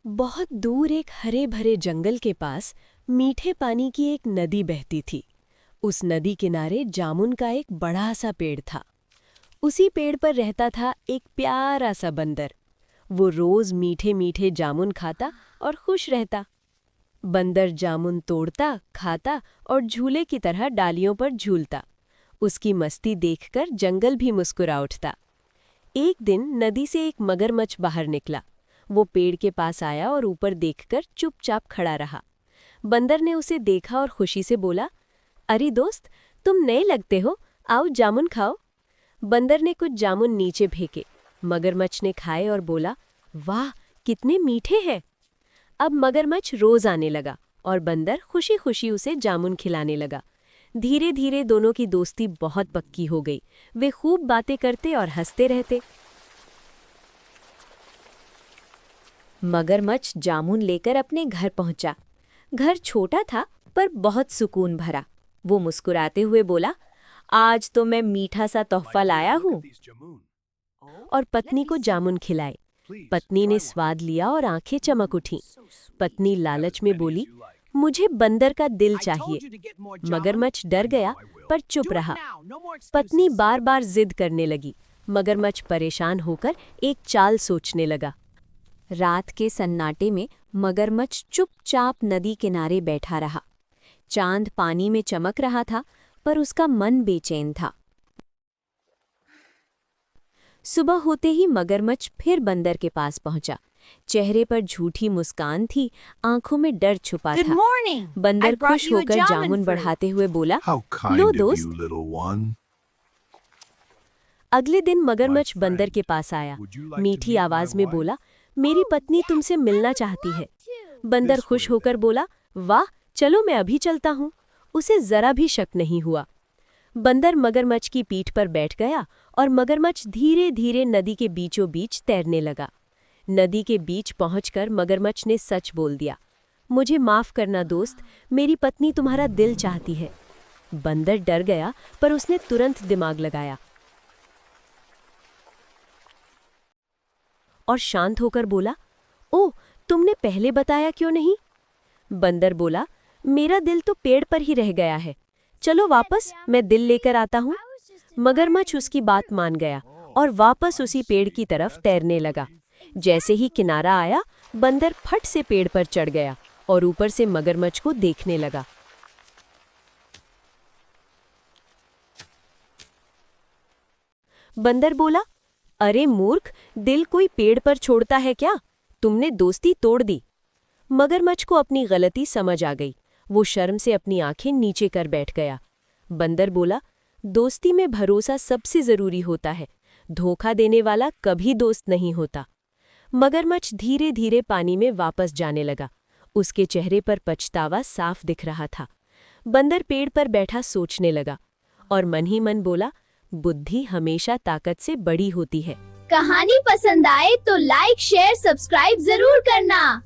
बहुत दूर एक हरे भरे जंगल के पास मीठे पानी की एक नदी बहती थी। उस नदी किनारे जामुन का एक बड़ा सा पेड़ था। उसी पेड़ पर रहता था एक प्यारा सा बंदर। वो रोज मीठे मीठे जामुन खाता और खुश रहता। बंदर जामुन तोड़ता, खाता और झूले की तरह डालियों पर झूलता। उसकी मस्ती देखकर जंगल भी मुस्कुरा उठता। एक दिन नदी से एक मगरमच्छ बाहर निकला। वो पेड़ के पास आया और ऊपर देखकर चुपचाप खड़ा रहा। बंदर ने उसे देखा और खुशी से बोला, अरे दोस्त, तुम नए लगते हो, आओ जामुन खाओ। बंदर ने कुछ जामुन नीचे फेंके। मगरमच्छ ने खाए और बोला, वाह, कितने मीठे हैं। अब मगरमच्छ रोज आने लगा और बंदर खुशी खुशी उसे जामुन खिलाने लगा। धीरे धीरे दोनों की दोस्ती बहुत पक्की हो गई। वे खूब बातें करते और हंसते रहते। मगरमच्छ जामुन लेकर अपने घर पहुंचा। घर छोटा था पर बहुत सुकून भरा। वो मुस्कुराते हुए बोला, आज तो मैं मीठा सा तोहफा लाया हूँ। और पत्नी को जामुन खिलाए। पत्नी ने स्वाद लिया और आंखें चमक उठीं। पत्नी लालच में बोली, मुझे बंदर का दिल चाहिए। मगरमच्छ डर गया पर चुप रहा। पत्नी बार बार जिद करने लगी। मगरमच्छ परेशान होकर एक चाल सोचने लगा। रात के सन्नाटे में मगरमच्छ चुपचाप नदी किनारे बैठा रहा। चांद पानी में चमक रहा था पर उसका मन बेचैन था। सुबह होते ही मगरमच्छ फिर बंदर के पास पहुंचा। चेहरे पर झूठी मुस्कान थी, आंखों में डर छुपा था। बंदर खुश होकर जामुन बढ़ाते हुए बोला, लो दोस्त। अगले दिन मगरमच्छ बंदर के पास आया। मीठी आवाज में बोला, मेरी पत्नी तुमसे मिलना चाहती है। बंदर खुश होकर बोला, वाह, चलो मैं अभी चलता हूँ। उसे जरा भी शक नहीं हुआ। बंदर मगरमच्छ की पीठ पर बैठ गया और मगरमच्छ धीरे धीरे नदी के बीचों बीच तैरने लगा। नदी के बीच पहुंचकर मगरमच्छ ने सच बोल दिया, मुझे माफ करना दोस्त, मेरी पत्नी तुम्हारा दिल चाहती है। बंदर डर गया पर उसने तुरंत दिमाग लगाया और शांत होकर बोला, ओह, तुमने पहले बताया क्यों नहीं? बंदर बोला, मेरा दिल तो पेड़ पर ही रह गया है, चलो वापस, मैं दिल लेकर आता हूँ। मगरमच्छ उसकी बात मान गया और वापस उसी पेड़ की तरफ तैरने लगा। जैसे ही किनारा आया, बंदर फट से पेड़ पर चढ़ गया और ऊपर से मगरमच्छ को देखने लगा। बंदर बोला, अरे मूर्ख, दिल कोई पेड़ पर छोड़ता है क्या? तुमने दोस्ती तोड़ दी। मगरमच्छ को अपनी गलती समझ आ गई। वो शर्म से अपनी आंखें नीचे कर बैठ गया। बंदर बोला, दोस्ती में भरोसा सबसे जरूरी होता है, धोखा देने वाला कभी दोस्त नहीं होता। मगरमच्छ धीरे धीरे पानी में वापस जाने लगा। उसके चेहरे पर पछतावा साफ दिख रहा था। बंदर पेड़ पर बैठा सोचने लगा और मन ही मन बोला, बुद्धि हमेशा ताकत से बड़ी होती है। कहानी पसंद आए तो लाइक, शेयर, सब्सक्राइब जरूर करना।